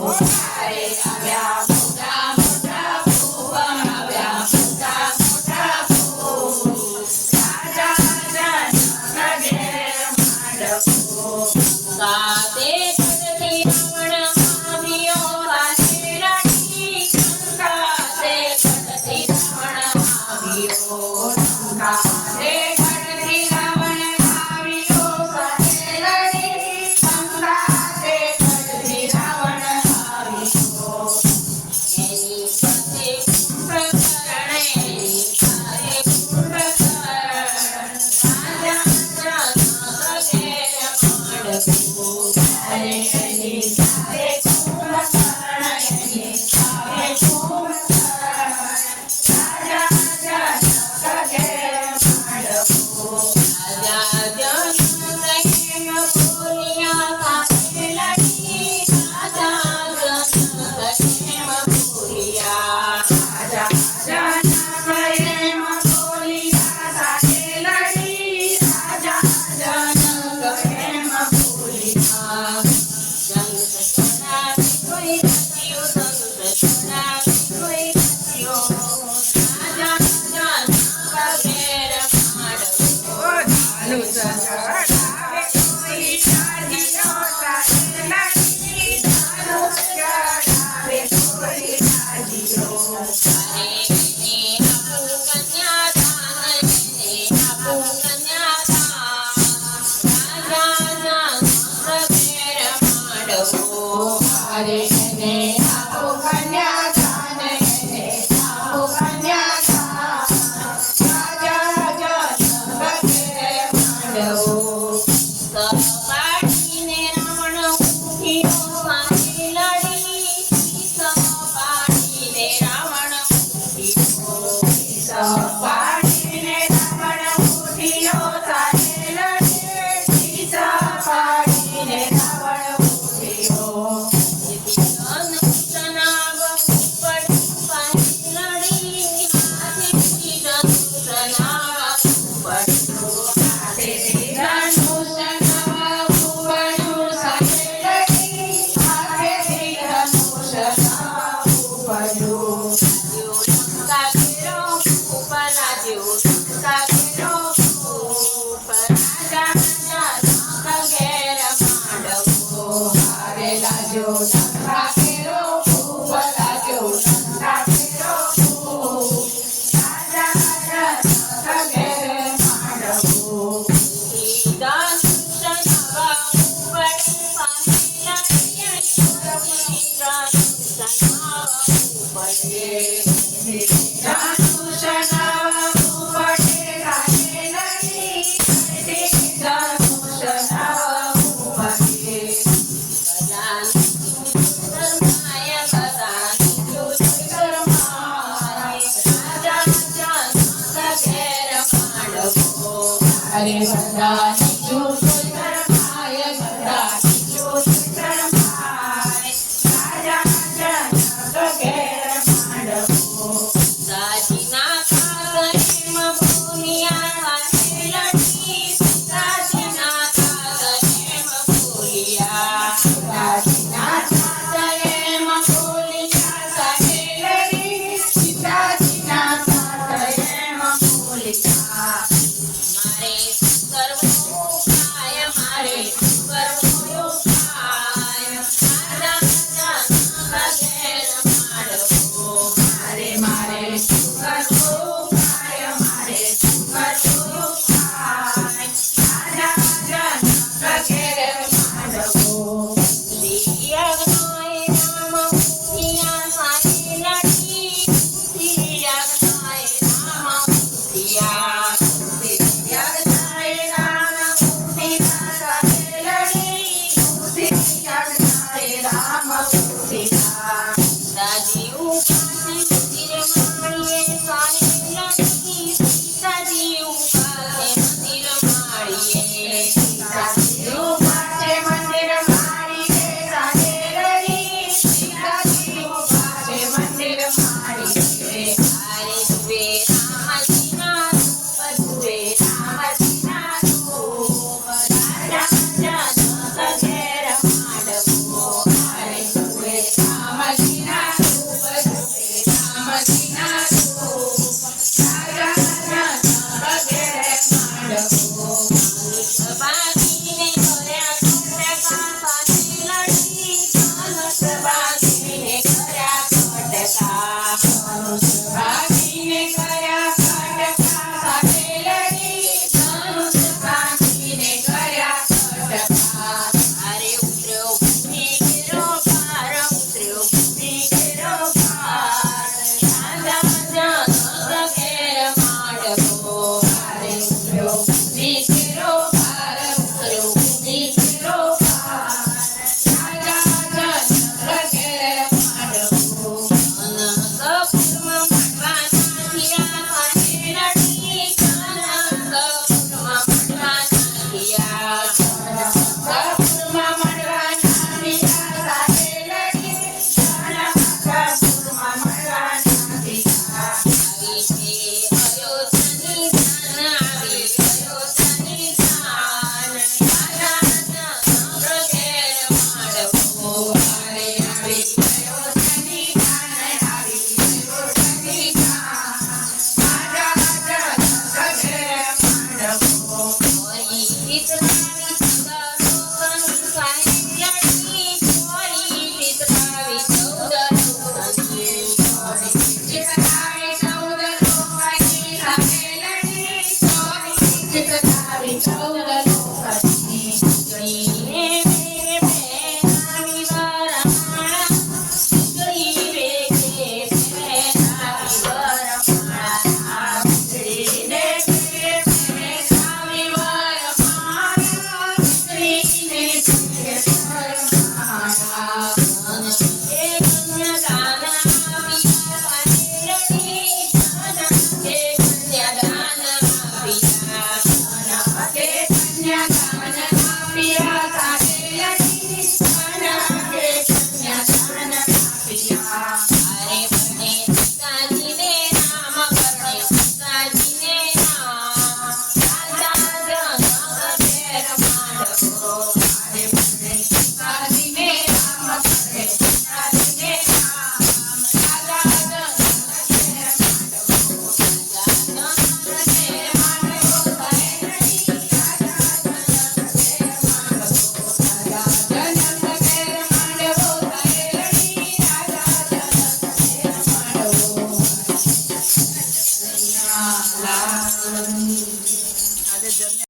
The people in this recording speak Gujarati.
અરે આવ્યા મોટા મોટા ફૂલ આવ્યા મોટા મોટા ફૂલ રાજા રાજા ઘેર માંડવો ગાતે પડતી રાવણ આવ્યો વાસે લડી ગાતે પડતી રાવણ આવ્યો ગાતે પડતી રાવણ આવ્યો વાસે લડી ગાતે પડતી રાવણ આવ્યો એની પાસે કુંભકર્ણ એની પાસે કુંભકર્ણ રાજા રાજા ઘેર માંડવો અરે એની સાથે કુંભકર્ણ એની સાથે કુંભકર્ણ રાજા રાજા ઘેર માંડવો રાજા જનક બોલ્યા સાથે લડી રાજા જનક બોલ્યા રાજા જનક બોલ્યા સાથે લડી રાજા જનક બોલ્યા કોઈ થયો કોઈ થયો રાજા જનક ઘેર માંડવો કોઈ ચાલ્યો સાથે લડી ધનુષ ચડાવે કોઈ ચાલ્યો આપું કન્યાદાન એને આપું કન્યાદાન એને આપું કન્યાદાન રાજા જનક ઘેર માંડવો સપાટીને રાવણ ઉઠ્યો વાસે લડી સપાટીને રાવણ ઉઠ્યો સપાટીને રાવણ ઉઠ્યો સાથે લડી સપાટીને રાવણ ઉઠ્યો ધનુષનાગ ઉપર પાસે લડી હાથેથી ધનુષનાગ ઉપડ્યો હાથેથી ધનુષનાગ ઉપડ્યો સાથે લડી હાથેથી ધનુષનાગ ઉપડ્યો લંકા ઘેરો ઉપર લાગ્યો લંકા ઘેરો ઉપર રાજા રાજા ઘેર માંડવો હારે લાગ્યો લંકા ઘેરો ઉપર લાગ્યો લંકા ઘેરો રાજા રાજા ઘેર માંડવો ધનુષનાગ ઉપર પાસે લડી ધનુષનાગ ઉપડે ધનુષનાગ ઉપડે સાથે લડી ધનુષનાગ ઉપડે બધાનું ગરબા